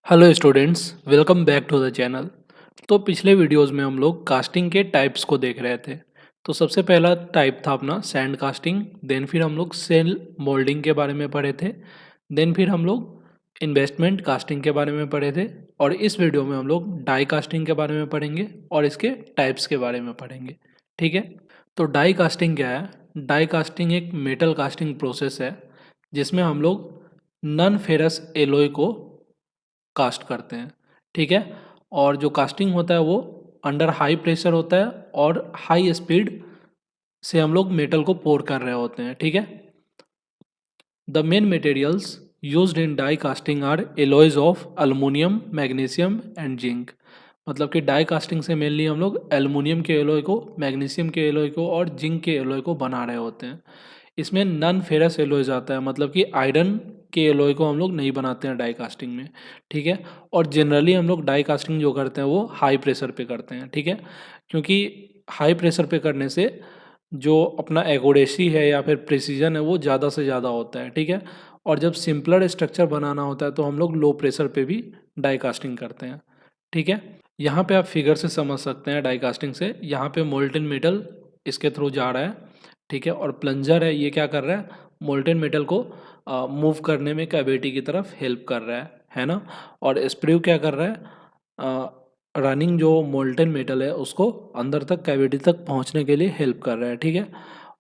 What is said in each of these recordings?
Hello students, welcome back to the channel. तो पिछले videos में हम लोग कास्टिंग के टाइप्स को देख रहे थे। तो सबसे पहला टाइप था अपना सैंड कास्टिंग। देन फिर हम लोग सेल मोल्डिंग के बारे में पढ़े थे। देन फिर हम लोग इन्वेस्टमेंट कास्टिंग के बारे में पढ़े थे। और इस वीडियो में हम लोग डाई कास्टिंग के बारे में पढ़ेंगे और इसके टाइप्स के बारे में पढ़ेंगे। ठीक है। तो डाई कास्टिंग क्या है? डाई कास्टिंग एक मेटल कास्टिंग प्रोसेस है जिसमें हम लोग नॉन फेरस एलॉय को कास्ट करते हैं। ठीक है। और जो कास्टिंग होता है वो अंडर हाई प्रेशर होता है और हाई स्पीड से हम लोग मेटल को पोर कर रहे होते हैं। ठीक है। The main materials used in die casting are alloys of aluminium, magnesium and zinc. मतलब कि डाई कास्टिंग से मेनली हम लोग एल्युमिनियम के एलॉय को, मैग्नीशियम के एलॉय को और जिंक के एलॉय को बना रहे होते हैं। इसमें नॉन फेरस एलॉयज आता है, मतलब कि आयरन के एलॉय को हम लोग नहीं बनाते हैं डाई कास्टिंग में। ठीक है। और जनरली हम लोग डाई कास्टिंग जो करते हैं वो हाई प्रेशर पे करते हैं। ठीक है। क्योंकि हाई प्रेशर पे करने से जो अपना एक्यूरेसी है या फिर प्रिसीजन है वो ज़्यादा से ज़्यादा होता है। ठीक है। और जब सिंपलर स्ट्रक्चर बनाना होता है तो हम लोग लो प्रेशर पे भी डाई कास्टिंग करते हैं। ठीक है। यहाँ पे आप फिगर से समझ सकते हैं डाई कास्टिंग से। यहाँ पे मोल्टेन मेटल इसके थ्रू जा रहा है। ठीक है। और प्लंजर है, ये क्या कर रहा है? मोल्टेन मेटल को मूव करने में कैविटी की तरफ हेल्प कर रहा है ना। और स्प्रू क्या कर रहा है? रनिंग जो मोल्टेन मेटल है उसको अंदर तक कैविटी तक पहुंचने के लिए हेल्प कर रहा है। ठीक है।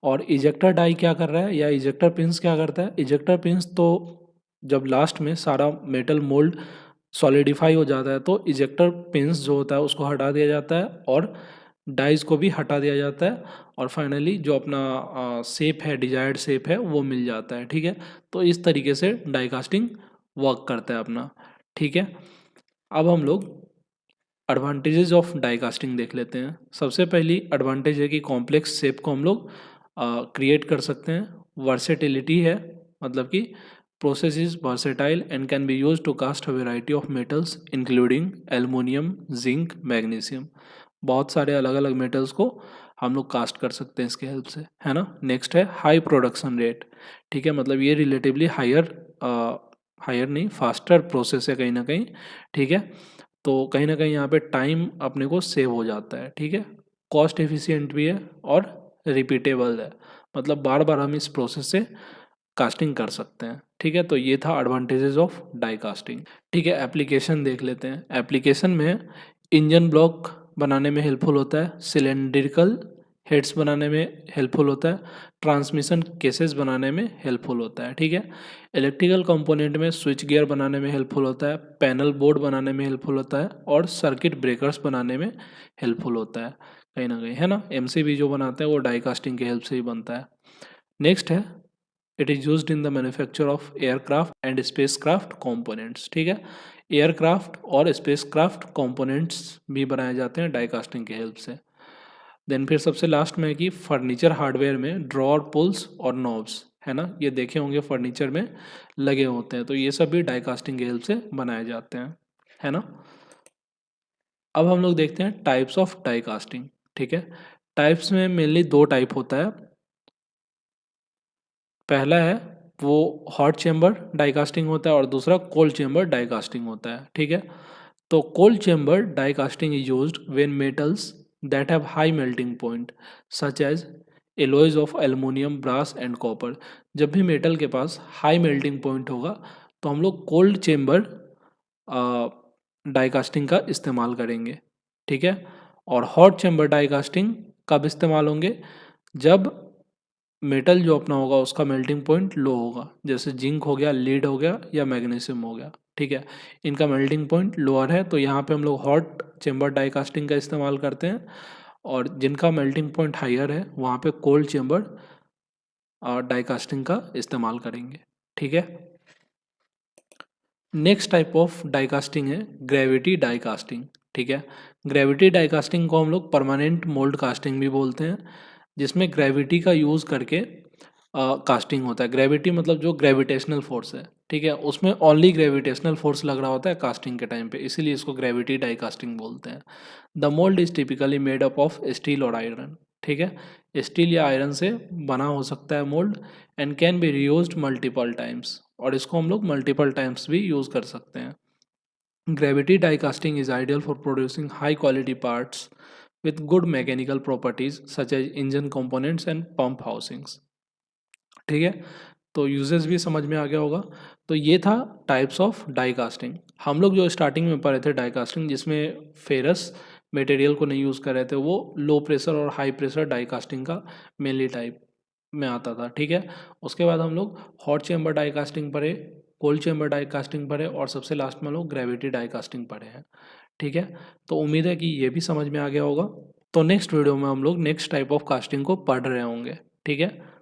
और इजेक्टर डाई क्या कर रहा है, या इजेक्टर पिंस क्या करता है? इजेक्टर पिंस तो जब लास्ट में सारा मेटल मोल्ड सॉलिडिफाई हो जाता है तो इजेक्टर पिंस जो होता है उसको हटा दिया जाता है और डाइज को भी हटा दिया जाता है। और फाइनली जो अपना शेप है, डिजायर्ड शेप है, वो मिल जाता है। ठीक है। तो इस तरीके से डाई कास्टिंग वर्क करता है अपना। ठीक है। अब हम लोग एडवांटेजेस ऑफ डाई कास्टिंग देख लेते हैं। सबसे पहली एडवांटेज है कि कॉम्प्लेक्स शेप को हम लोग क्रिएट कर सकते हैं। वर्सेटिलिटी है, मतलब कि process is versatile and can be use to cast a variety of metals including aluminium, zinc, magnesium. बहुत सारे अलग अलग मेटल्स को हम लोग कास्ट कर सकते हैं इसके हेल्प से, है ना। नेक्स्ट है हाई प्रोडक्शन रेट। ठीक है। मतलब ये रिलेटिवली हायर हायर नहीं, फास्टर प्रोसेस है कहीं ना कहीं। ठीक है। तो कहीं ना कहीं यहाँ पे टाइम अपने को सेव हो जाता है। ठीक है। कॉस्ट एफिशिएंट भी है और रिपीटेबल है, मतलब बार बार हम इस प्रोसेस से कास्टिंग कर सकते हैं। ठीक है। तो ये था एडवांटेजेस ऑफ डाई कास्टिंग। ठीक है। एप्लीकेशन देख लेते हैं। एप्लीकेशन में इंजन ब्लॉक बनाने में हेल्पफुल होता है, सिलेंड्रिकल हेड्स बनाने में हेल्पफुल होता है, ट्रांसमिशन केसेस बनाने में हेल्पफुल होता है। ठीक है। इलेक्ट्रिकल कंपोनेंट में स्विच गियर बनाने में हेल्पफुल होता है, पैनल बोर्ड बनाने में हेल्पफुल होता है और सर्किट ब्रेकर्स बनाने में हेल्पफुल होता है कहीं ना कहीं, है ना। एमसीबी जो बनाते हैं वो डाई कास्टिंग की हेल्प से ही बनता है। नेक्स्ट है it is used in the manufacture of aircraft and spacecraft components. ठीक है। एयरक्राफ्ट और स्पेसक्राफ्ट कंपोनेंट्स भी बनाए जाते हैं डाई कास्टिंग की हेल्प से। देन फिर सबसे लास्ट में है कि फर्नीचर हार्डवेयर में ड्रॉर पुल्स और नॉब्स, है ना, ये देखे होंगे फर्नीचर में लगे होते हैं, तो ये सब भी डाई कास्टिंग की हेल्प से बनाए जाते हैं, है ना। अब हम लोग देखते हैं टाइप्स ऑफ डाई कास्टिंग। ठीक है। टाइप्स में मेनली दो टाइप होता है। पहला है वो हॉट चेम्बर डाई कास्टिंग होता है और दूसरा कोल्ड चेम्बर डाई कास्टिंग होता है। ठीक है। तो cold chamber die casting is used when metals that have high melting point such as alloys of aluminium, brass and copper. जब भी मेटल के पास हाई मेल्टिंग पॉइंट होगा तो हम लोग कोल्ड चेम्बर डाई कास्टिंग का इस्तेमाल करेंगे। ठीक है। और हॉट चेम्बर डाई कास्टिंग कब इस्तेमाल होंगे? जब मेटल जो अपना होगा उसका मेल्टिंग पॉइंट लो होगा, जैसे जिंक हो गया, लीड हो गया या मैग्नीशियम हो गया। ठीक है। इनका मेल्टिंग पॉइंट लोअर है तो यहाँ पे हम लोग हॉट चेम्बर डाई कास्टिंग का इस्तेमाल करते हैं। और जिनका मेल्टिंग पॉइंट हायर है वहाँ पे कोल्ड चेम्बर डाई कास्टिंग का इस्तेमाल करेंगे। ठीक है। Next type of die casting है ग्रेविटी डाई कास्टिंग। ठीक है। ग्रेविटी डाई कास्टिंग को हम लोग परमानेंट मोल्ड कास्टिंग भी बोलते हैं, जिसमें ग्रेविटी का यूज़ करके कास्टिंग होता है। ग्रेविटी मतलब जो ग्रेविटेशनल फोर्स है। ठीक है। उसमें ओनली ग्रेविटेशनल फोर्स लग रहा होता है कास्टिंग के टाइम पे, इसीलिए इसको ग्रेविटी डाई कास्टिंग बोलते हैं। The mould is typically made up of steel और आयरन। ठीक है। स्टील या आयरन से बना हो सकता है mould and can B reused multiple times, और इसको हम लोग मल्टीपल टाइम्स भी यूज़ कर सकते हैं। Gravity die casting is ideal for producing high quality parts with good mechanical properties such as engine components and pump housings। ठीक है, तो यूजेस भी समझ में आ गया होगा। तो ये था टाइप्स ऑफ डाई कास्टिंग। हम लोग जो स्टार्टिंग में पढ़े थे डाई कास्टिंग, जिसमें फेरस मटेरियल को नहीं यूज़ कर रहे थे, वो लो प्रेशर और हाई प्रेशर डाई कास्टिंग का मेनली टाइप में आता था। ठीक है, उसके बाद हम लोग हॉट चेम्बर डाई कास्टिंग पढ़े, कोल्ड चेम्बर डाई कास्टिंग पढ़े, और सबसे लास्ट में लोग ग्रेविटी डाई कास्टिंग पढ़े हैं। ठीक है, तो उम्मीद है कि ये भी समझ में आ गया होगा। तो नेक्स्ट वीडियो में हम लोग नेक्स्ट टाइप ऑफ कास्टिंग को पढ़ रहे होंगे। ठीक है।